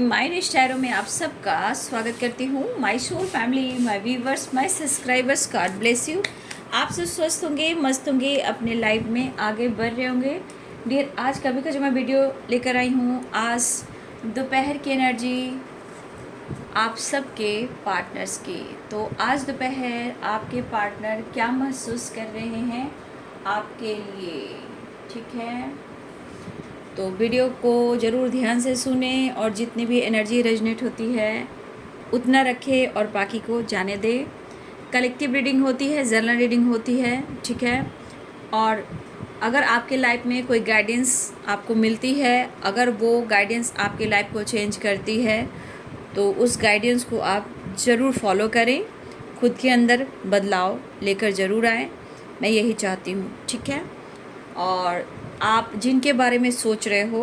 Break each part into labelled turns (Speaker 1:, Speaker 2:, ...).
Speaker 1: My next tarot में आप सबका स्वागत करती हूँ। My soul family, my viewers, my subscribers, God bless you. आप सब स्वस्थ होंगे, मस्त होंगे, अपने लाइफ में आगे बढ़ रहे होंगे। डियर, आज कभी का जो मैं वीडियो लेकर आई हूँ, आज दोपहर की एनर्जी आप सबके पार्टनर्स की। तो आज दोपहर आपके पार्टनर क्या महसूस कर रहे हैं आपके लिए, ठीक है? तो वीडियो को ज़रूर ध्यान से सुने और जितनी भी एनर्जी रेजोनेट होती है उतना रखें और बाकी को जाने दें। कलेक्टिव रीडिंग होती है, जर्नल रीडिंग होती है, ठीक है? और अगर आपके लाइफ में कोई गाइडेंस आपको मिलती है, अगर वो गाइडेंस आपके लाइफ को चेंज करती है, तो उस गाइडेंस को आप ज़रूर फॉलो करें। खुद के अंदर बदलाव लेकर ज़रूर आएँ, मैं यही चाहती हूँ, ठीक है? और आप जिनके बारे में सोच रहे हो,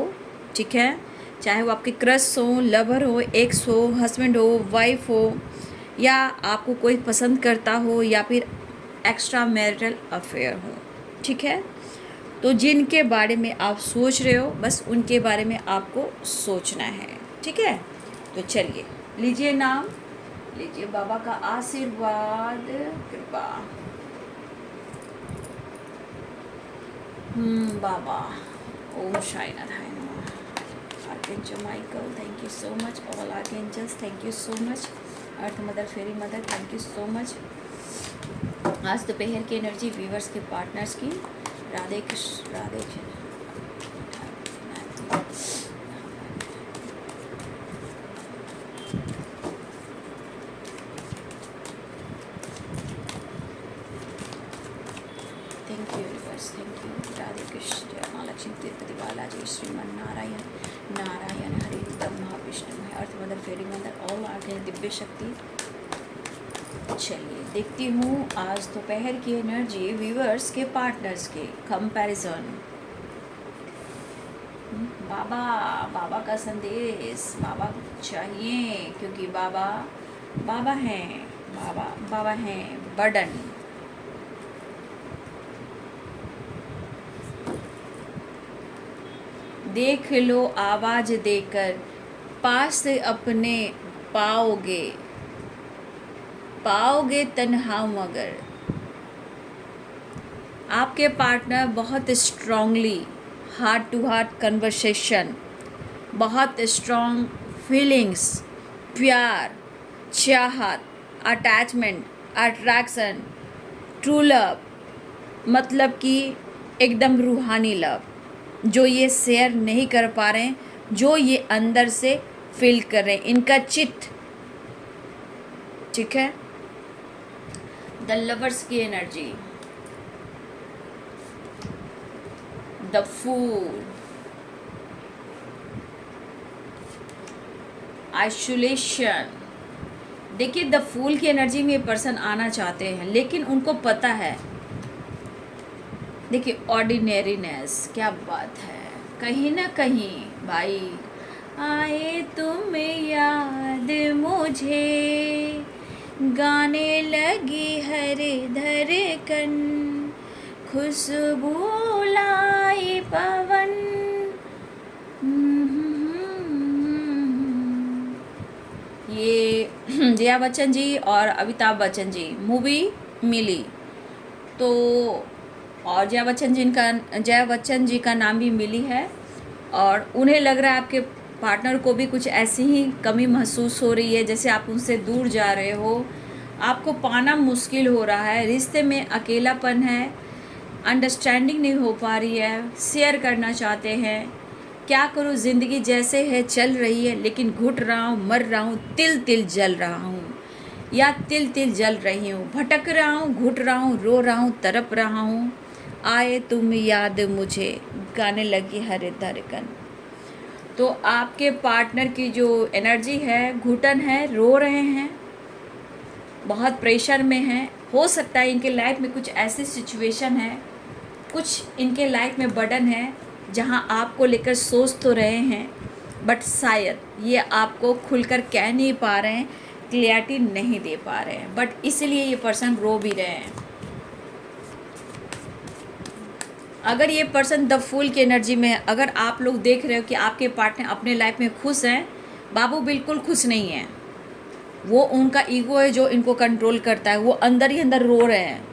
Speaker 1: ठीक है, चाहे वो आपके क्रश हो, लवर हो, एक्स हो, हस्बैंड हो, वाइफ हो, या आपको कोई पसंद करता हो, या फिर एक्स्ट्रा मैरिटल अफेयर हो, ठीक है? तो जिनके बारे में आप सोच रहे हो, बस उनके बारे में आपको सोचना है, ठीक है? तो चलिए, लीजिए नाम, लीजिए बाबा का आशीर्वाद, कृपा। बाबा ओम शाइनाथाय नमः। Archangel Michael, thank you so much. All archangels, thank you so much. Earth mother, fairy mother, thank you so much. आज दोपहर की एनर्जी व्यूवर्स के पार्टनर्स की। Radhe Krishna, Radhe Krishna. Thank you universe, thank you. Radhe Krishna, जय माँ लक्ष्मी, तिरुपति बालाजी, श्रीमन नारायण, नारायण हरि ब्रह्मा विष्णु है, अर्थ mother, fairy mother, all art Divya शक्ति। चलिए देखती हूँ आज दोपहर की एनर्जी व्यूवर्स के पार्टनर्स के कंपैरिजन। बाबा, बाबा का संदेश बाबा चाहिए, क्योंकि बाबा बाबा हैं, बाबा बाबा हैं बर्डन। देख लो आवाज देकर, पास से अपने पाओगे, पाओगे तन्हा मगर। आपके पार्टनर बहुत strongly heart to heart conversation, बहुत स्ट्रॉन्ग फीलिंग्स, प्यार, चाहत, अटैचमेंट, अट्रैक्शन, ट्रू लव, मतलब कि एकदम रूहानी लव, जो ये शेयर नहीं कर पा रहे हैं, जो ये अंदर से फील कर रहे हैं, इनका चित, ठीक है? द लवर्स की एनर्जी, द फूल, आइसोलेशन। देखिए, द फूल की एनर्जी में ये पर्सन आना चाहते हैं, लेकिन उनको पता है, देखिए ऑर्डिनरीनेस, क्या बात है, कहीं ना कहीं भाई आए तुम याद मुझे, गाने लगी हर धड़कन, खुशबू लाई पवन। ये जया बच्चन जी और अमिताभ बच्चन जी मूवी मिली, तो और जया बच्चन जी का नाम भी मिली है, और उन्हें लग रहा है आपके पार्टनर को भी कुछ ऐसी ही कमी महसूस हो रही है, जैसे आप उनसे दूर जा रहे हो, आपको पाना मुश्किल हो रहा है, रिश्ते में अकेलापन है, अंडरस्टैंडिंग नहीं हो पा रही है, शेयर करना चाहते हैं, क्या करूँ, ज़िंदगी जैसे है चल रही है, लेकिन घुट रहा हूँ, मर रहा हूँ, तिल तिल जल रहा हूँ, या तिल तिल जल रही हूँ, भटक रहा हूँ, घुट रहा हूँ, रो रहा हूँ, तड़प रहा हूँ, आए तुम याद मुझे, गाने लगी हर धड़कन। तो आपके पार्टनर की जो एनर्जी है, घुटन है, रो रहे हैं, बहुत प्रेशर में हैं। हो सकता है इनके लाइफ में कुछ ऐसी सिचुएशन है, कुछ इनके लाइफ में बर्डन है, जहां आपको लेकर सोच तो रहे हैं, बट शायद ये आपको खुलकर कह नहीं पा रहे हैं, क्लियरिटी नहीं दे पा रहे हैं, बट इसलिए ये पर्सन रो भी रहे हैं। अगर ये पर्सन द फूल की एनर्जी में है, अगर आप लोग देख रहे हो कि आपके पार्टनर अपने लाइफ में खुश हैं, बाबू बिल्कुल खुश नहीं है। वो उनका ईगो है जो इनको कंट्रोल करता है। वो अंदर ही अंदर रो रहे हैं,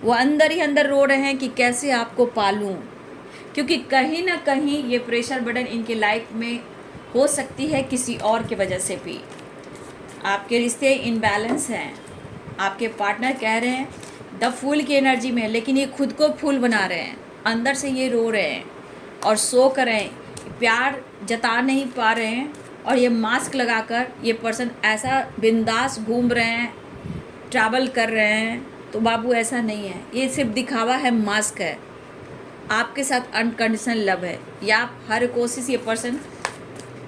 Speaker 1: वो अंदर ही अंदर रो रहे हैं कि कैसे आपको पालूं, क्योंकि कहीं ना कहीं ये प्रेशर बर्डन इनके लाइफ में हो सकती है किसी और की वजह से भी। आपके रिश्ते इनबैलेंस हैं। आपके पार्टनर कह रहे हैं द फूल की एनर्जी में, लेकिन ये खुद को फूल बना रहे हैं। अंदर से ये रो रहे हैं और सो कर रहे हैं, प्यार जता नहीं पा रहे हैं। और ये मास्क लगाकर ये पर्सन ऐसा बिंदास घूम रहे हैं, ट्रैवल कर रहे हैं। तो बाबू ऐसा नहीं है, ये सिर्फ दिखावा है, मास्क है। आपके साथ अनकंडीशनल लव है, या आप हर कोशिश ये पर्सन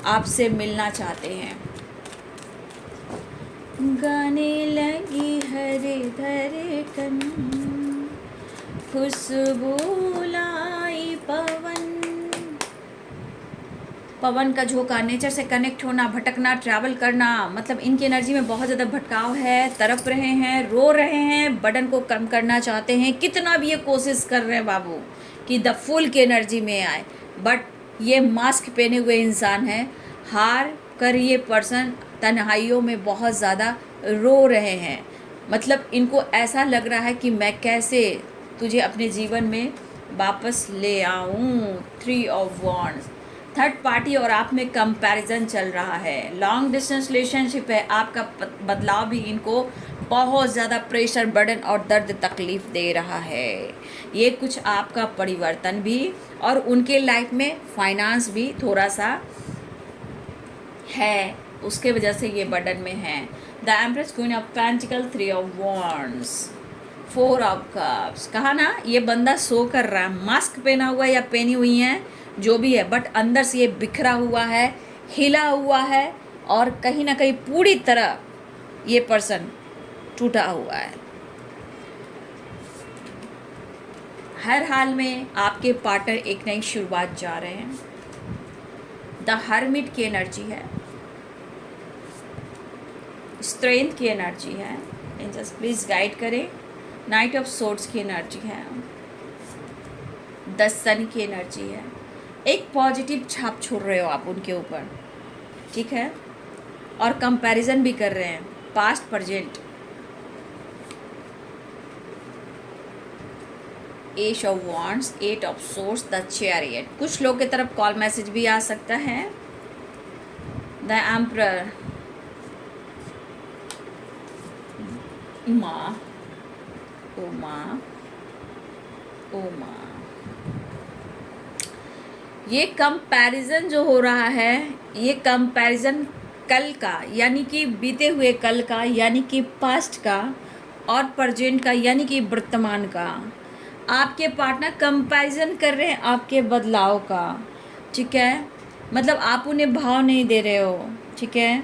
Speaker 1: आपसे मिलना चाहते हैं। गाने लगी हरे धड़कन, खुशबू लाई पवन। पवन का झोंका, नेचर से कनेक्ट होना, भटकना, ट्रैवल करना, मतलब इनकी एनर्जी में बहुत ज़्यादा भटकाव है। तड़प रहे हैं, रो रहे हैं, बर्डन को कम करना चाहते हैं। कितना भी ये कोशिश कर रहे हैं बाबू कि द फुल की एनर्जी में आए, बट ये मास्क पहने हुए इंसान है। हार कर ये पर्सन तन्हाइयों में बहुत ज़्यादा रो रहे हैं। मतलब इनको ऐसा लग रहा है कि मैं कैसे तुझे अपने जीवन में वापस ले आऊँ। 3 ऑफ वॉन्ड्स, थर्ड पार्टी और आप में कंपैरिजन चल रहा है। लॉन्ग डिस्टेंस रिलेशनशिप है। आपका बदलाव भी इनको बहुत ज़्यादा प्रेशर, बर्डन और दर्द तकलीफ़ दे रहा है। ये कुछ आपका परिवर्तन भी, और उनके लाइफ में फाइनेंस भी थोड़ा सा है, उसके वजह से ये बर्डन में है। The empress, queen of pentacle, 3 of wands, 4 of cups. कहा ना, ये बंदा सो कर रहा है, मास्क पहना हुआ है या पहनी हुई है जो भी है, बट अंदर से ये बिखरा हुआ है, हिला हुआ है, और कहीं ना कहीं पूरी तरह ये पर्सन टूटा हुआ है। हर हाल में आपके पार्टनर एक नई शुरुआत जा रहे हैं। द हर्मिट की एनर्जी है, स्ट्रेंथ की एनर्जी है। एंजल्स प्लीज गाइड करें। नाइट ऑफ सोर्ड्स की एनर्जी है, द सन की एनर्जी है। एक पॉजिटिव छाप छोड़ रहे हो आप उनके ऊपर, ठीक है, और कंपैरिजन भी कर रहे हैं, past present. Eight of wands, 8 of swords, the chariot. कुछ लोग की तरफ कॉल मैसेज भी आ सकता है। द एम्परर, माँ, ओ माँ, ओ माँ। ये कंपैरिजन जो हो रहा है, ये कंपैरिजन कल का, यानी कि बीते हुए कल का, यानी कि पास्ट का, और प्रेजेंट का, यानी कि वर्तमान का। आपके पार्टनर कंपैरिजन कर रहे हैं आपके बदलाव का, ठीक है। मतलब आप उन्हें भाव नहीं दे रहे हो, ठीक है।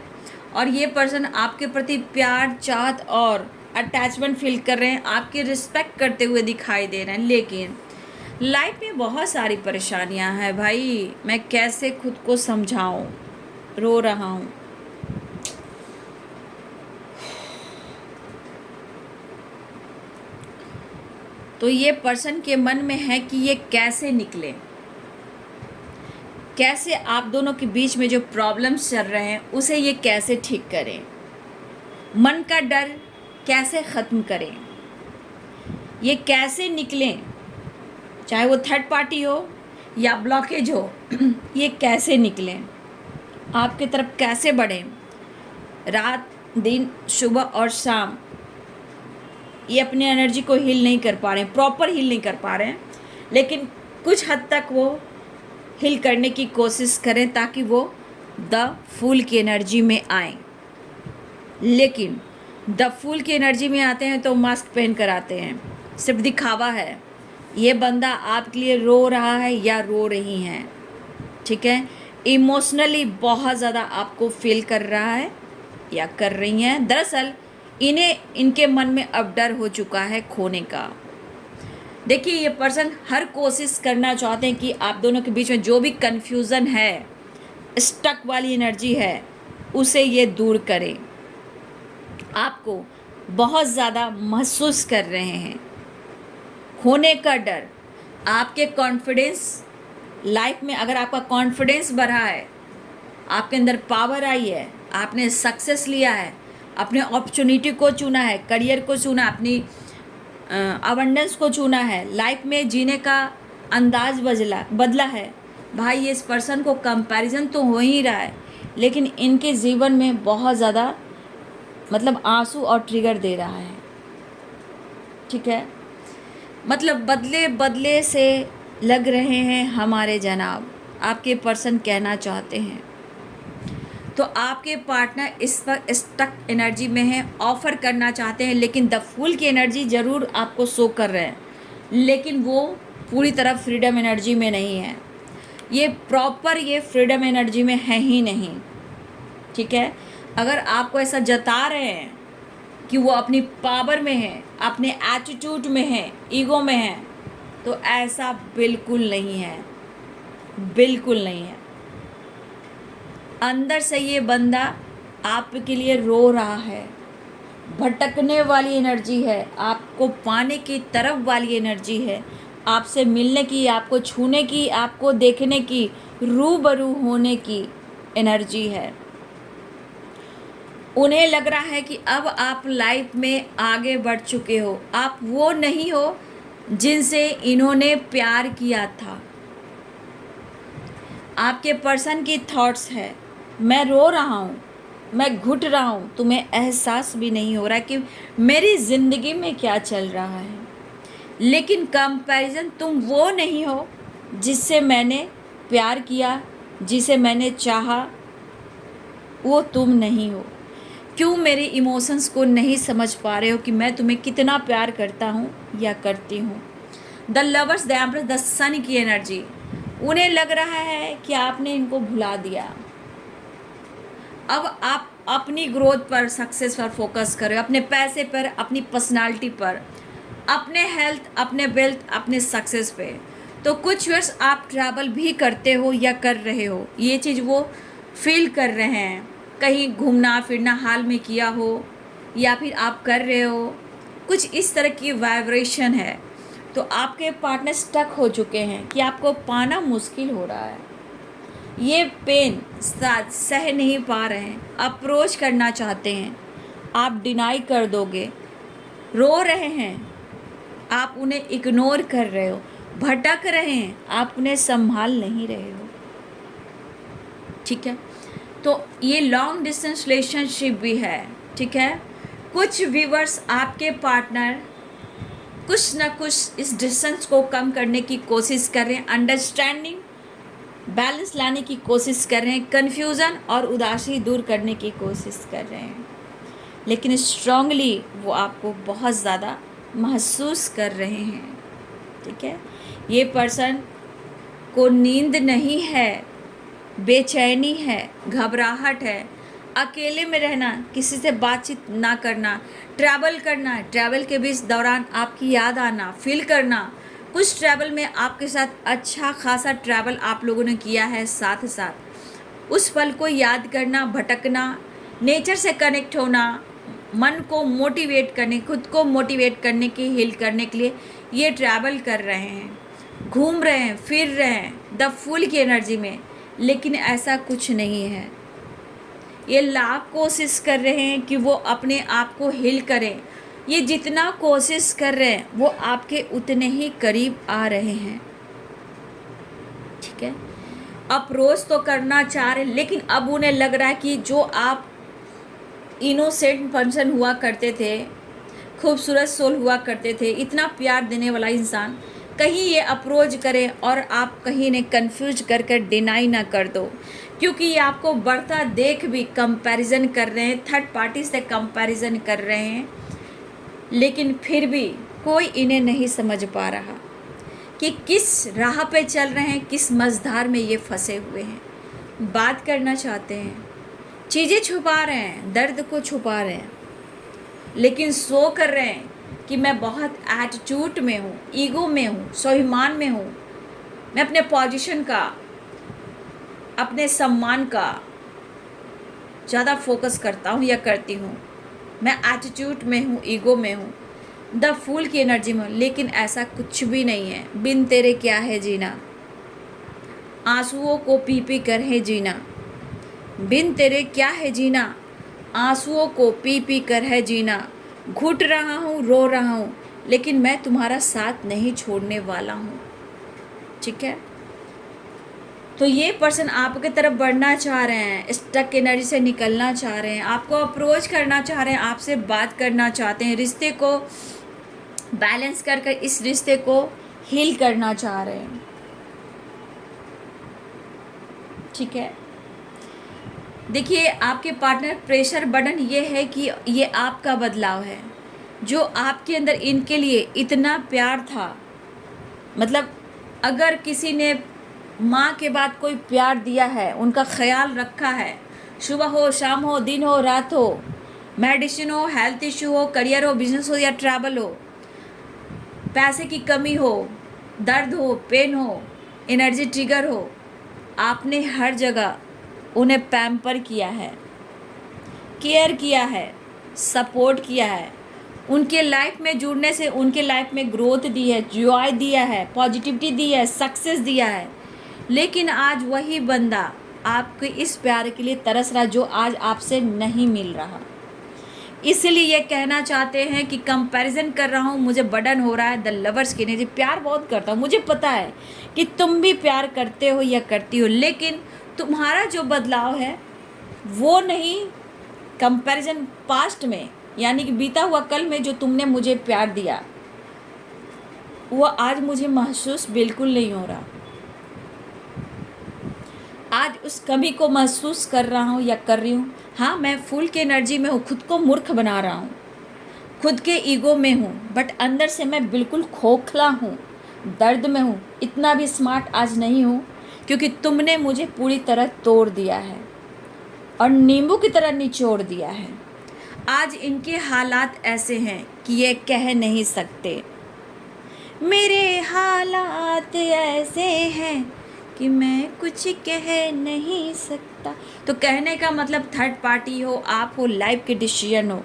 Speaker 1: और ये पर्सन आपके प्रति प्यार, चाहत और अटैचमेंट फील कर रहे हैं, आपकी रिस्पेक्ट करते हुए दिखाई दे रहे हैं। लेकिन लाइफ में बहुत सारी परेशानियां हैं भाई, मैं कैसे खुद को समझाऊं, रो रहा हूं। तो ये पर्सन के मन में है कि ये कैसे निकले, कैसे आप दोनों के बीच में जो प्रॉब्लम्स चल रहे हैं उसे ये कैसे ठीक करें, मन का डर कैसे ख़त्म करें, ये कैसे निकलें, चाहे वो थर्ड पार्टी हो या ब्लॉकेज हो, ये कैसे निकलें, आपकी तरफ कैसे बढ़ें। रात दिन, सुबह और शाम ये अपनी एनर्जी को हील नहीं कर पा रहे हैं, प्रॉपर हील नहीं कर पा रहे हैं, लेकिन कुछ हद तक वो हील करने की कोशिश करें ताकि वो द फूल की एनर्जी में आए। लेकिन द फूल की एनर्जी में आते हैं तो मास्क पहन कर आते हैं, सिर्फ दिखावा है। ये बंदा आपके लिए रो रहा है या रो रही हैं, ठीक है, इमोशनली बहुत ज़्यादा आपको फील कर रहा है या कर रही हैं। दरअसल इन्हें, इनके मन में अब डर हो चुका है खोने का। देखिए, ये पर्सन हर कोशिश करना चाहते हैं कि आप दोनों के बीच में जो भी कन्फ्यूज़न है, स्टक वाली एनर्जी है, उसे ये दूर करें। आपको बहुत ज़्यादा महसूस कर रहे हैं खोने का डर। आपके कॉन्फिडेंस लाइफ में, अगर आपका कॉन्फिडेंस बढ़ा है आपके अंदर पावर आई है, आपने सक्सेस लिया है, अपने अपॉर्चुनिटी को चुना है, करियर को चुना, अपनी अबंडेंस को चुना है, लाइफ में जीने का अंदाज बदला है। भाई इस पर्सन को कंपैरिजन तो हो ही रहा है, लेकिन इनके जीवन में बहुत ज़्यादा मतलब आंसू और ट्रिगर दे रहा है। ठीक है, मतलब बदले बदले से लग रहे हैं हमारे जनाब, आपके पर्सन कहना चाहते हैं। तो आपके पार्टनर इस वक्त स्टक एनर्जी में है, ऑफर करना चाहते हैं, लेकिन द फूल की एनर्जी ज़रूर आपको शो कर रहे हैं, लेकिन वो पूरी तरह फ्रीडम एनर्जी में नहीं है। ये प्रॉपर ये फ्रीडम एनर्जी में है ही नहीं। ठीक है, अगर आपको ऐसा जता रहे हैं कि वो अपनी पावर में है, अपने एटीट्यूड में है, ईगो में है, तो ऐसा बिल्कुल नहीं है, बिल्कुल नहीं है। अंदर से ये बंदा आपके लिए रो रहा है, भटकने वाली एनर्जी है, आपको पाने की तरफ वाली एनर्जी है, आपसे मिलने की, आपको छूने की, आपको देखने की, रूबरू होने की एनर्जी है। उन्हें लग रहा है कि अब आप लाइफ में आगे बढ़ चुके हो, आप वो नहीं हो जिनसे इन्होंने प्यार किया था। आपके पर्सन की थॉट्स है, मैं रो रहा हूँ, मैं घुट रहा हूँ, तुम्हें एहसास भी नहीं हो रहा कि मेरी ज़िंदगी में क्या चल रहा है। लेकिन कंपैरिजन, तुम वो नहीं हो जिससे मैंने प्यार किया, जिसे मैंने चाहा, वो तुम नहीं हो। क्यों मेरे इमोशंस को नहीं समझ पा रहे हो कि मैं तुम्हें कितना प्यार करता हूँ या करती हूँ। The lovers, the empress, the sun की एनर्जी, उन्हें लग रहा है कि आपने इनको भुला दिया। अब आप अपनी ग्रोथ पर, सक्सेस पर फोकस करें, अपने पैसे पर, अपनी पर्सनालिटी पर, अपने हेल्थ, अपने वेल्थ, अपने सक्सेस पे। तो कुछ वर्ष आप ट्रैवल भी करते हो या कर रहे हो, ये चीज़ वो फील कर रहे हैं। कहीं घूमना फिरना हाल में किया हो या फिर आप कर रहे हो, कुछ इस तरह की वाइब्रेशन है। तो आपके पार्टनर स्टक हो चुके हैं कि आपको पाना मुश्किल हो रहा है, ये पेन सह नहीं पा रहे हैं, अप्रोच करना चाहते हैं, आप डिनाई कर दोगे, रो रहे हैं, आप उन्हें इग्नोर कर रहे हो, भटक रहे हैं, आप उन्हें संभाल नहीं रहे हो। ठीक है, तो ये लॉन्ग डिस्टेंस रिलेशनशिप भी है। ठीक है, कुछ व्यूअर्स आपके पार्टनर कुछ ना कुछ इस डिस्टेंस को कम करने की कोशिश कर रहे हैं, अंडरस्टैंडिंग बैलेंस लाने की कोशिश कर रहे हैं, कन्फ्यूज़न और उदासी दूर करने की कोशिश कर रहे हैं, लेकिन स्ट्रांगली वो आपको बहुत ज़्यादा महसूस कर रहे हैं। ठीक है, ये पर्सन को नींद नहीं है, बेचैनी है, घबराहट है, अकेले में रहना, किसी से बातचीत ना करना, ट्रैवल करना, ट्रैवल के बीच दौरान आपकी याद आना, फील करना। कुछ ट्रैवल में आपके साथ अच्छा खासा ट्रैवल आप लोगों ने किया है, साथ साथ उस पल को याद करना, भटकना, नेचर से कनेक्ट होना, मन को मोटिवेट करने, खुद को मोटिवेट करने की, हील करने के लिए ये ट्रैवल कर रहे हैं, घूम रहे हैं, फिर रहे हैं द फूल की एनर्जी में, लेकिन ऐसा कुछ नहीं है। ये लाख कोशिश कर रहे हैं कि वो अपने आप को हील करें, ये जितना कोशिश कर रहे हैं वो आपके उतने ही करीब आ रहे हैं। ठीक है, अप्रोच तो करना चाह रहे हैं, लेकिन अब उन्हें लग रहा है कि जो आप इनोसेंट पर्सन हुआ करते थे, खूबसूरत सोल हुआ करते थे, इतना प्यार देने वाला इंसान, कहीं ये अप्रोच करे और आप कहीं ने कंफ्यूज कर डिनाई ना कर दो, क्योंकि ये आपको बढ़ता देख भी कंपैरिजन कर रहे हैं, थर्ड पार्टी से कंपैरिजन कर रहे हैं, लेकिन फिर भी कोई इन्हें नहीं समझ पा रहा कि किस राह पे चल रहे हैं, किस मझधार में ये फंसे हुए हैं। बात करना चाहते हैं, चीज़ें छुपा रहे हैं, दर्द को छुपा रहे हैं, लेकिन शो कर रहे हैं कि मैं बहुत एटीट्यूड में हूँ, ईगो में हूँ, स्वाभिमान में हूँ, मैं अपने पोजीशन का, अपने सम्मान का ज़्यादा फोकस करता हूँ या करती हूँ, मैं एटीट्यूड में हूँ, ईगो में हूँ, द फूल की एनर्जी में। लेकिन ऐसा कुछ भी नहीं है। बिन तेरे क्या है जीना, आंसुओं को पी पी कर है जीना, बिन तेरे क्या है जीना, आंसुओं को पी पी कर है जीना, घुट रहा हूँ रो रहा हूँ, लेकिन मैं तुम्हारा साथ नहीं छोड़ने वाला हूँ। ठीक है, तो ये पर्सन आपके तरफ बढ़ना चाह रहे हैं, स्टक एनर्जी से निकलना चाह रहे हैं, आपको अप्रोच करना चाह रहे हैं, आपसे बात करना चाहते हैं, रिश्ते को बैलेंस कर कर इस रिश्ते को हील करना चाह रहे हैं। ठीक है, देखिए आपके पार्टनर प्रेशर बर्डन ये है कि ये आपका बदलाव है, जो आपके अंदर इनके लिए इतना प्यार था। मतलब अगर किसी ने माँ के बाद कोई प्यार दिया है, उनका ख्याल रखा है, सुबह हो शाम हो दिन हो रात हो, मेडिसिन हो, हेल्थ इशू हो, करियर हो, बिजनेस हो या ट्रैवल हो, पैसे की कमी हो, दर्द हो, पेन हो, एनर्जी ट्रिगर हो, आपने हर जगह उन्हें पैम्पर किया है, केयर किया है, सपोर्ट किया है, उनके लाइफ में जुड़ने से उनके लाइफ में ग्रोथ दी है, जॉय दिया है, पॉजिटिविटी दी है, सक्सेस दिया है। लेकिन आज वही बंदा आपके इस प्यार के लिए तरस रहा जो आज आपसे नहीं मिल रहा। इसलिए ये कहना चाहते हैं कि कंपैरिजन कर रहा हूँ, मुझे बर्डन हो रहा है। द लवर्स की एनर्जी, प्यार बहुत करता हूँ, मुझे पता है कि तुम भी प्यार करते हो या करती हो, लेकिन तुम्हारा जो बदलाव है वो नहीं। कंपैरिजन पास्ट में, यानी कि बीता हुआ कल में जो तुमने मुझे प्यार दिया, वो आज मुझे महसूस बिल्कुल नहीं हो रहा। आज उस कमी को महसूस कर रहा हूँ या कर रही हूँ। हाँ, मैं फूल की एनर्जी में हूँ, खुद को मूर्ख बना रहा हूँ, खुद के ईगो में हूँ, बट अंदर से मैं बिल्कुल खोखला हूँ, दर्द में हूँ। इतना भी स्मार्ट आज नहीं हूँ, क्योंकि तुमने मुझे पूरी तरह तोड़ दिया है और नींबू की तरह निचोड़ दिया है। आज इनके हालात ऐसे हैं कि ये कह नहीं सकते, मेरे हालात ऐसे हैं कि मैं कुछ कह नहीं सकता। तो कहने का मतलब थर्ड पार्टी हो, आप हो, लाइफ के डिसीजन हो,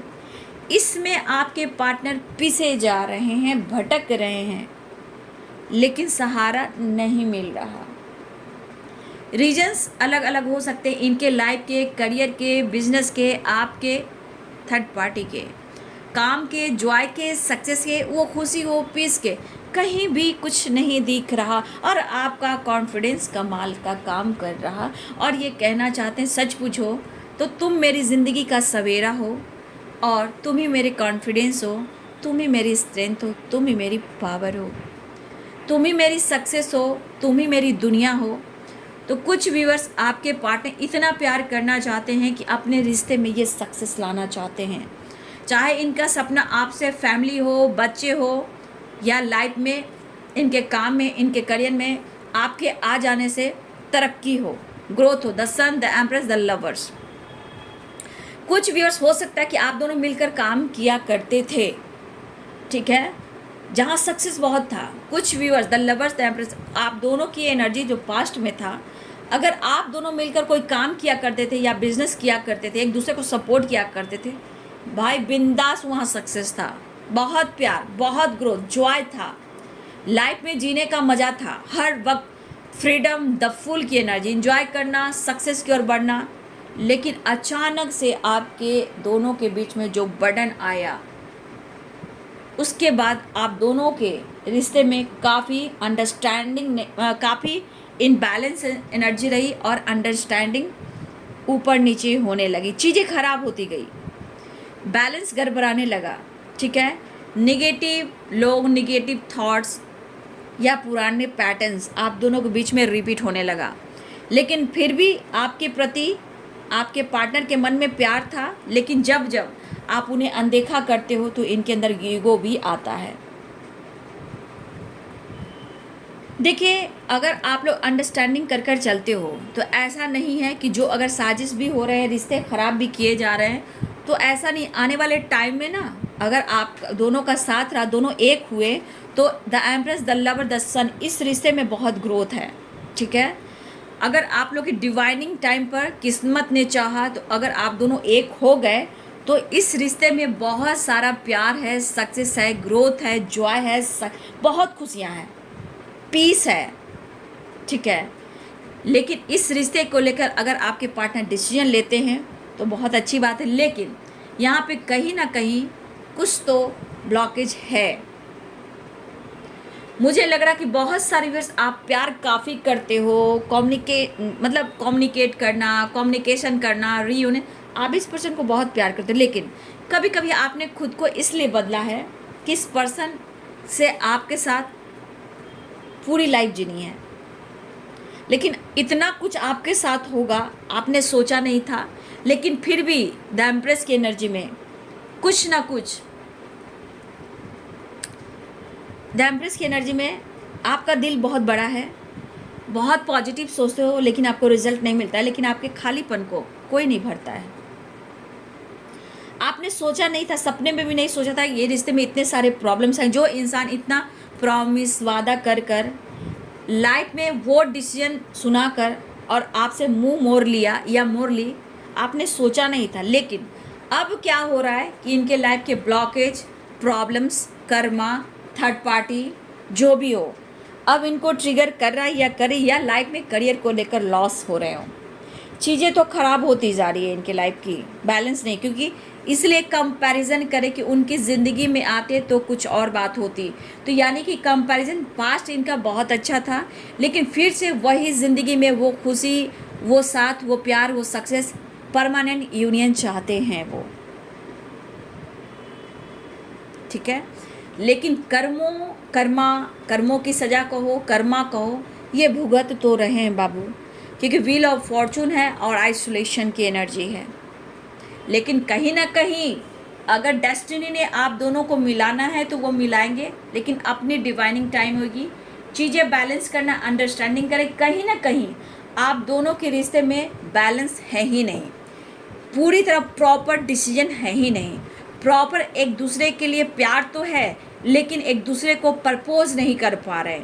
Speaker 1: इसमें आपके पार्टनर पिसे जा रहे हैं, भटक रहे हैं, लेकिन सहारा नहीं मिल रहा। रीजंस अलग अलग हो सकते हैं, इनके लाइफ के, करियर के, बिजनेस के, आपके, थर्ड पार्टी के, काम के, जॉय के, सक्सेस के, वो खुशी हो, पीस के, कहीं भी कुछ नहीं दिख रहा। और आपका कॉन्फिडेंस कमाल का काम कर रहा, और ये कहना चाहते हैं सच पूछो तो तुम मेरी ज़िंदगी का सवेरा हो, और तुम ही मेरे कॉन्फिडेंस हो, तुम ही मेरी स्ट्रेंथ हो, तुम ही मेरी पावर हो, तुम ही मेरी सक्सेस हो, तुम ही मेरी दुनिया हो। तो कुछ व्यूअर्स आपके पार्टनर इतना प्यार करना चाहते हैं कि अपने रिश्ते में ये सक्सेस लाना चाहते हैं, चाहे इनका सपना आपसे फैमिली हो, बच्चे हो, या लाइफ में, इनके काम में, इनके करियर में आपके आ जाने से तरक्की हो, ग्रोथ हो। The sun, the empress, the lovers. कुछ व्यूअर्स हो सकता है कि आप दोनों मिलकर काम किया करते थे, ठीक है, जहाँ सक्सेस बहुत था। कुछ viewers, the lovers, the empress, आप दोनों की एनर्जी जो पास्ट में था, अगर आप दोनों मिलकर कोई काम किया करते थे या बिजनेस किया करते थे, एक दूसरे को सपोर्ट किया करते थे, भाई बिंदास वहाँ सक्सेस था, बहुत प्यार, बहुत ग्रोथ, जॉय था, लाइफ में जीने का मज़ा था, हर वक्त फ्रीडम, द फुल की एनर्जी, इंजॉय करना, सक्सेस की ओर बढ़ना। लेकिन अचानक से आपके दोनों के बीच में जो बर्डन आया, उसके बाद आप दोनों के रिश्ते में काफ़ी अंडरस्टैंडिंग, काफ़ी इनबैलेंस एनर्जी रही, और अंडरस्टैंडिंग ऊपर नीचे होने लगी, चीज़ें खराब होती गई, बैलेंस गड़बड़ाने लगा। ठीक है, निगेटिव लोग, निगेटिव थॉट्स या पुराने पैटर्न्स आप दोनों के बीच में रिपीट होने लगा। लेकिन फिर भी आपके प्रति आपके पार्टनर के मन में प्यार था, लेकिन जब जब आप उन्हें अनदेखा करते हो तो इनके अंदर ईगो भी आता है। देखिए, अगर आप लोग अंडरस्टैंडिंग कर कर चलते हो तो ऐसा नहीं है कि जो अगर साजिश भी हो रहे हैं, रिश्ते ख़राब भी किए जा रहे हैं, तो ऐसा नहीं। आने वाले टाइम में ना, अगर आप दोनों का साथ रहा, दोनों एक हुए, तो the empress, the lover, the sun, इस रिश्ते में बहुत ग्रोथ है। ठीक है, अगर आप लोग की डिवाइनिंग टाइम पर किस्मत ने चाहा तो अगर आप दोनों एक हो गए तो इस रिश्ते में बहुत सारा प्यार है, सक्सेस है, ग्रोथ है, जॉय है, बहुत खुशियाँ हैं, पीस है। ठीक है, लेकिन इस रिश्ते को लेकर अगर आपके पार्टनर डिसीजन लेते हैं तो बहुत अच्छी बात है, लेकिन यहाँ पे कहीं ना कहीं कुछ तो ब्लॉकेज है। मुझे लग रहा कि बहुत सारी व्यूअर्स आप प्यार काफ़ी करते हो, कम्युनिकेट करना, कम्युनिकेशन करना, रीयूनियन, आप इस पर्सन को बहुत प्यार करते हो, लेकिन कभी कभी आपने खुद को इसलिए बदला है कि इस पर्सन से आपके साथ पूरी लाइफ जीनी है। लेकिन इतना कुछ आपके साथ होगा आपने सोचा नहीं था, लेकिन फिर भी द एम्प्रेस की एनर्जी में कुछ ना कुछ, द एम्प्रेस की एनर्जी में आपका दिल बहुत बड़ा है, बहुत पॉजिटिव सोचते हो, लेकिन आपको रिजल्ट नहीं मिलता है, लेकिन आपके खालीपन को कोई नहीं भरता है। आपने सोचा नहीं था, सपने में भी नहीं सोचा था ये रिश्ते में इतने सारे प्रॉब्लम्स हैं। जो इंसान इतना प्रॉमिस वादा कर कर लाइफ में वो डिसीजन सुनाकर और आपसे मुंह मोड़ लिया या मोड़ ली, आपने सोचा नहीं था। लेकिन अब क्या हो रहा है कि इनके लाइफ के blockage, problems, Karma, third party जो भी हो, अब इनको ट्रिगर कर रहा है या करे, या लाइफ में करियर को लेकर लॉस हो रहे हो, चीज़ें तो ख़राब होती जा रही है इनके लाइफ की, बैलेंस नहीं। क्योंकि इसलिए कंपैरिजन करें कि उनकी ज़िंदगी में आते तो कुछ और बात होती, तो यानी कि कंपैरिजन पास्ट इनका बहुत अच्छा था, लेकिन फिर से वही ज़िंदगी में वो खुशी, वो साथ, वो प्यार, वो सक्सेस, परमानेंट यूनियन चाहते हैं वो, ठीक है। लेकिन कर्मों की सज़ा कहो, कर्मा कहो, ये भुगत तो रहे हैं बाबू, क्योंकि व्हील ऑफ फॉर्चून है और आइसोलेशन की एनर्जी है। लेकिन कहीं ना कहीं अगर डेस्टिनी ने आप दोनों को मिलाना है तो वो मिलाएंगे, लेकिन अपनी डिवाइनिंग टाइम होगी। चीज़ें बैलेंस करना, अंडरस्टैंडिंग करें। कहीं ना कहीं आप दोनों के रिश्ते में बैलेंस है ही नहीं, पूरी तरह प्रॉपर डिसीजन है ही नहीं, प्रॉपर एक दूसरे के लिए प्यार तो है, लेकिन एक दूसरे को प्रपोज नहीं कर पा रहे।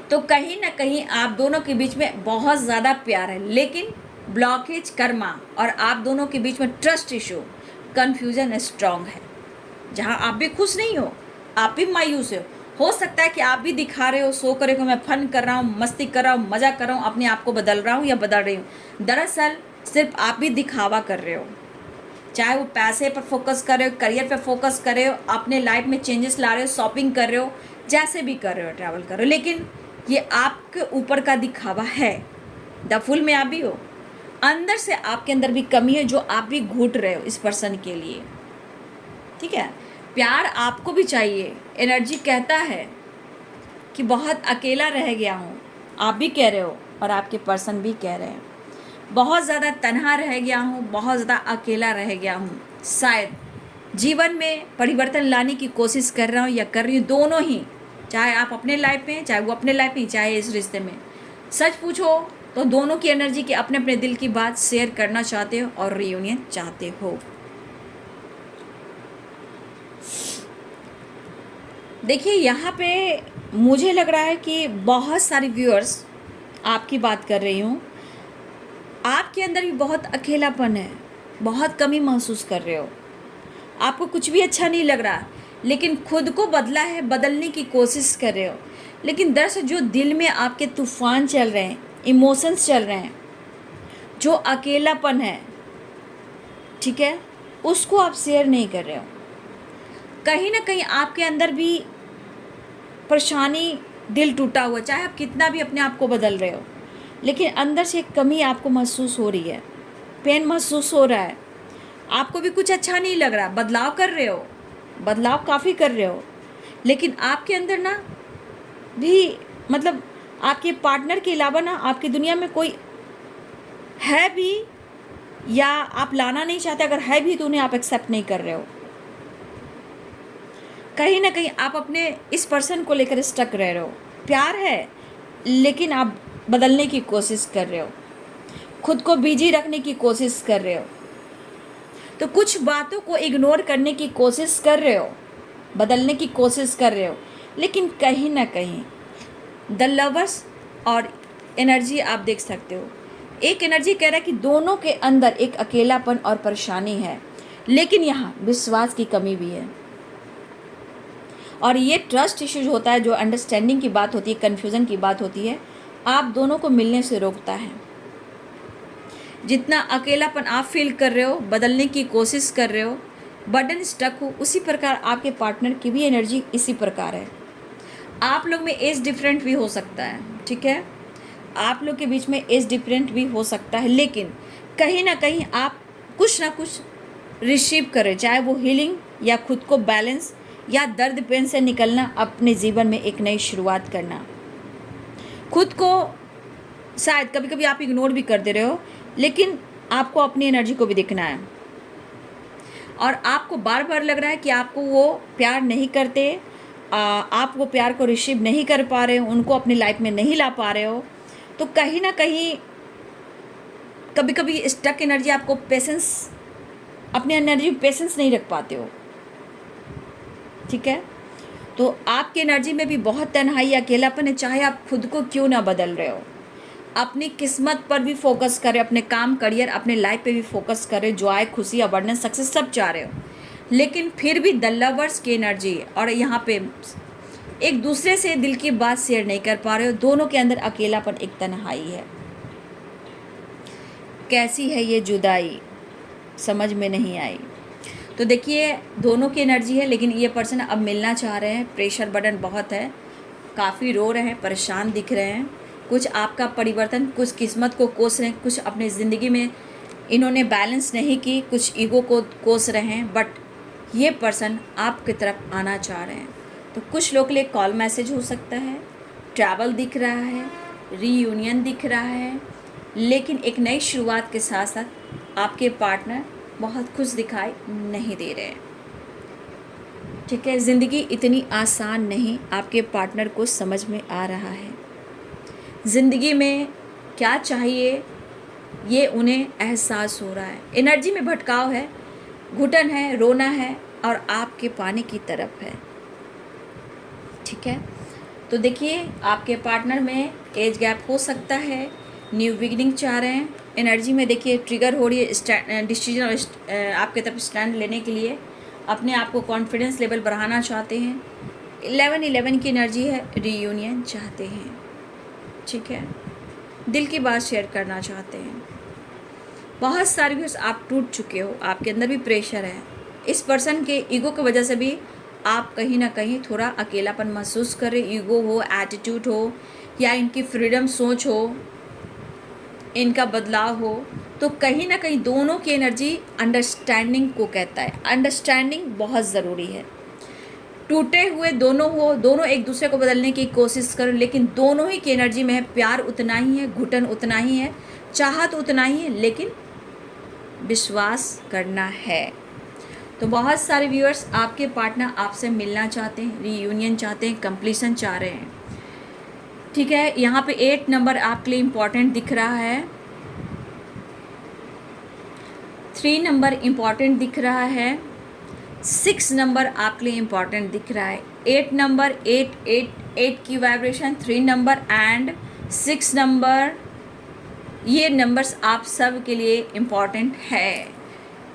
Speaker 1: तो कहीं ना कहीं आप दोनों के बीच में बहुत ज़्यादा प्यार है, लेकिन ब्लॉकेज, कर्मा और आप दोनों के बीच में ट्रस्ट इशू, कन्फ्यूजन स्ट्रांग है। जहां आप भी खुश नहीं हो, आप भी मायूस हो सकता है कि आप भी दिखा रहे हो, शो करे हो, मैं फन कर रहा हूँ, मस्ती कर रहा हूँ, मजा कर रहा हूँ, अपने आप को बदल रहा हूँ या बदल रही हूँ। दरअसल सिर्फ आप भी दिखावा कर रहे हो, चाहे वो पैसे पर फोकस कर रहे हो, करियर पर फोकस कर रहे हो, अपने लाइफ में चेंजेस ला रहे हो, शॉपिंग कर रहे हो, जैसे भी कर रहे हो, ट्रैवल कर रहे हो, लेकिन ये आपके ऊपर का दिखावा है। द फुल में आप भी हो, अंदर से आपके अंदर भी कमी है जो आप भी घुट रहे हो इस पर्सन के लिए, ठीक है। प्यार आपको भी चाहिए। एनर्जी कहता है कि बहुत अकेला रह गया हूँ, आप भी कह रहे हो और आपके पर्सन भी कह रहे हैं, बहुत ज़्यादा तन्हा रह गया हूँ, बहुत ज़्यादा अकेला रह गया हूँ। शायद जीवन में परिवर्तन लाने की कोशिश कर रहा हूँ या कर रही हूँ, दोनों ही, चाहे आप अपने लाइफ में, चाहे वो अपने लाइफ में, चाहे इस रिश्ते में। सच पूछो तो दोनों की एनर्जी की अपने अपने दिल की बात शेयर करना चाहते हो और रियूनियन चाहते हो। देखिए यहाँ पे मुझे लग रहा है कि बहुत सारे व्यूअर्स आपकी बात कर रही हूँ, आपके अंदर भी बहुत अकेलापन है, बहुत कमी महसूस कर रहे हो, आपको कुछ भी अच्छा नहीं लग रहा, लेकिन खुद को बदला है, बदलने की कोशिश कर रहे हो। लेकिन दरअसल जो दिल में आपके तूफान चल रहे हैं, इमोशंस चल रहे हैं, जो अकेलापन है, ठीक है, उसको आप शेयर नहीं कर रहे हो। कहीं ना कहीं आपके अंदर भी परेशानी, दिल टूटा हुआ, चाहे आप कितना भी अपने आप को बदल रहे हो, लेकिन अंदर से एक कमी आपको महसूस हो रही है, पेन महसूस हो रहा है, आपको भी कुछ अच्छा नहीं लग रहा। बदलाव कर रहे हो, बदलाव काफ़ी कर रहे हो, लेकिन आपके अंदर ना भी, मतलब आपके पार्टनर के अलावा ना आपकी दुनिया में कोई है भी, या आप लाना नहीं चाहते, अगर है भी तो उन्हें आप एक्सेप्ट नहीं कर रहे हो। कहीं ना कहीं आप अपने इस पर्सन को लेकर स्टक रह रहे हो। प्यार है, लेकिन आप बदलने की कोशिश कर रहे हो, खुद को बिजी रखने की कोशिश कर रहे हो, तो कुछ बातों को इग्नोर करने की कोशिश कर रहे हो, बदलने की कोशिश कर रहे हो, लेकिन कहीं ना कहीं द लवर्स और एनर्जी आप देख सकते हो। एक एनर्जी कह रहा है कि दोनों के अंदर एक अकेलापन और परेशानी है, लेकिन यहाँ विश्वास की कमी भी है, और ये ट्रस्ट इश्यूज होता है, जो अंडरस्टैंडिंग की बात होती है, कन्फ्यूज़न की बात होती है, आप दोनों को मिलने से रोकता है। जितना अकेलापन आप फील कर रहे हो, बदलने की कोशिश कर रहे हो, बटन स्टक हो, उसी प्रकार आपके पार्टनर की भी एनर्जी इसी प्रकार है। आप लोग में एज डिफरेंट भी हो सकता है, ठीक है, आप लोग के बीच में एज डिफरेंट भी हो सकता है, लेकिन कहीं ना कहीं आप कुछ ना कुछ रिसीव करें, चाहे वो हीलिंग या खुद को बैलेंस या दर्द पेन से निकलना, अपने जीवन में एक नई शुरुआत करना। खुद को शायद कभी कभी आप इग्नोर भी कर दे रहे हो, लेकिन आपको अपनी एनर्जी को भी देखना है, और आपको बार बार लग रहा है कि आपको वो प्यार नहीं करते, आप वो प्यार को रिसीव नहीं कर पा रहे हो, उनको अपनी लाइफ में नहीं ला पा रहे हो, तो कहीं ना कहीं कभी कभी स्टक एनर्जी आपको पेशेंस, अपनी एनर्जी में पेशेंस नहीं रख पाते हो, ठीक है। तो आपकी एनर्जी में भी बहुत तन्हाई, अकेलापन है, चाहे आप खुद को क्यों ना बदल रहे हो। अपनी किस्मत पर भी फोकस करें, अपने काम, करियर, अपने लाइफ पे भी फोकस करें, जॉय, खुशी, अबंडेंस, सक्सेस सब चाह रहे हो, लेकिन फिर भी द लवर्स की एनर्जी, और यहाँ पे एक दूसरे से दिल की बात शेयर नहीं कर पा रहे हो, दोनों के अंदर अकेलापन, एक तन्हाई है। कैसी है ये जुदाई, समझ में नहीं आई। तो देखिए दोनों की एनर्जी है, लेकिन ये पर्सन अब मिलना चाह रहे हैं, प्रेशर बर्डन बहुत है, काफ़ी रो रहे हैं, परेशान दिख रहे हैं, कुछ आपका परिवर्तन, कुछ किस्मत को कोस रहे हैं, कुछ अपनी ज़िंदगी में इन्होंने बैलेंस नहीं की, कुछ ईगो को कोस रहे हैं, बट ये पर्सन आपकी तरफ आना चाह रहे हैं। तो कुछ लोग के लिए कॉल मैसेज हो सकता है, ट्रैवल दिख रहा है, रीयूनियन दिख रहा है, लेकिन एक नई शुरुआत के साथ साथ आपके पार्टनर बहुत खुश दिखाई नहीं दे रहे हैं, ठीक है। ज़िंदगी इतनी आसान नहीं, आपके पार्टनर को समझ में आ रहा है ज़िंदगी में क्या चाहिए, ये उन्हें एहसास हो रहा है। एनर्जी में भटकाव है, घुटन है, रोना है, और आपके पाने की तरफ है, ठीक है। तो देखिए आपके पार्टनर में एज गैप हो सकता है, न्यू बिगिनिंग चाह रहे हैं, एनर्जी में देखिए ट्रिगर हो रही है, डिसीजन आपके तरफ स्टैंड लेने के लिए, अपने आप को कॉन्फिडेंस लेवल बढ़ाना चाहते हैं। 11-11 की एनर्जी है, रीयूनियन चाहते हैं, ठीक है, दिल की बात शेयर करना चाहते हैं। बहुत सारे व्यूअर्स आप टूट चुके हो, आपके अंदर भी प्रेशर है, इस पर्सन के ईगो की वजह से भी आप कहीं ना कहीं थोड़ा अकेलापन महसूस कर रहे, ईगो हो, एटीट्यूड हो, या इनकी फ्रीडम सोच हो, इनका बदलाव हो, तो कहीं ना कहीं दोनों की एनर्जी अंडरस्टैंडिंग को कहता है। अंडरस्टैंडिंग बहुत ज़रूरी है। टूटे हुए दोनों हो, दोनों एक दूसरे को बदलने की कोशिश करो, लेकिन दोनों ही की एनर्जी में है, प्यार उतना ही है, घुटन उतना ही है, चाहत उतना ही है, लेकिन विश्वास करना है। तो बहुत सारे व्यूअर्स आपके पार्टनर आपसे मिलना चाहते हैं, रीयूनियन चाहते हैं, कंप्लीशन चाह रहे हैं, ठीक है। यहाँ पे 8 नंबर आपके लिए इम्पॉर्टेंट दिख रहा है, 3 नंबर इम्पॉर्टेंट दिख रहा है, 6 नंबर आपके लिए इम्पॉर्टेंट दिख रहा है, 8 नंबर, 8 की वाइब्रेशन, 3 नंबर एंड 6 नंबर, ये नंबर्स आप सब के लिए इम्पॉर्टेंट है।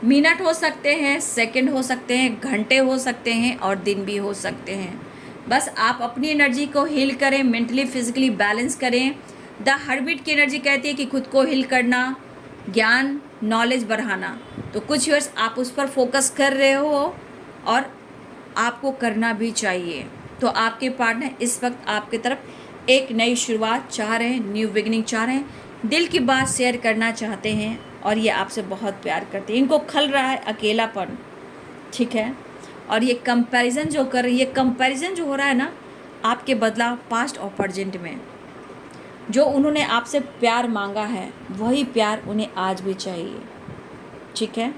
Speaker 1: मिनट हो सकते हैं, सेकंड हो सकते हैं, घंटे हो सकते हैं, और दिन भी हो सकते हैं। बस आप अपनी एनर्जी को हील करें, मेंटली फिजिकली बैलेंस करें। द हार्टबीट की एनर्जी कहती है कि खुद को हील करना, ज्ञान, नॉलेज बढ़ाना। तो कुछ वर्ष आप उस पर फोकस कर रहे हो, और आपको करना भी चाहिए। तो आपके पार्टनर इस वक्त आपकी तरफ एक नई शुरुआत चाह रहे हैं, न्यू बिगिनिंग चाह रहे हैं, दिल की बात शेयर करना चाहते हैं, और ये आपसे बहुत प्यार करते हैं। इनको खल रहा है अकेलापन, ठीक है, और ये कंपैरिजन जो कर रहे हैं, ये कंपैरिजन जो हो रहा है ना, आपके बदलाव पास्ट और प्रेजेंट में, जो उन्होंने आपसे प्यार मांगा है वही प्यार उन्हें आज भी चाहिए, ठीक है।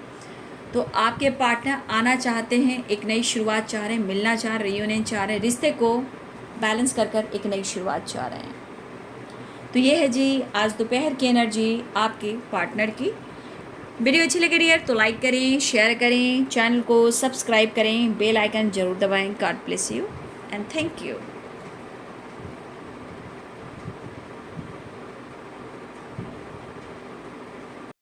Speaker 1: तो आपके पार्टनर आना चाहते हैं, एक नई शुरुआत चाह रहे हैं, मिलना चाह रहे हैं, रियूनियन चाह रहे हैं, रिश्ते को बैलेंस कर कर एक नई शुरुआत चाह रहे हैं। तो ये है जी आज दोपहर की एनर्जी आपके पार्टनर की। वीडियो अच्छी लगी यार तो लाइक करें, शेयर करें, चैनल को सब्सक्राइब करें, बेल आइकन जरूर दबाएं। God bless you and thank you.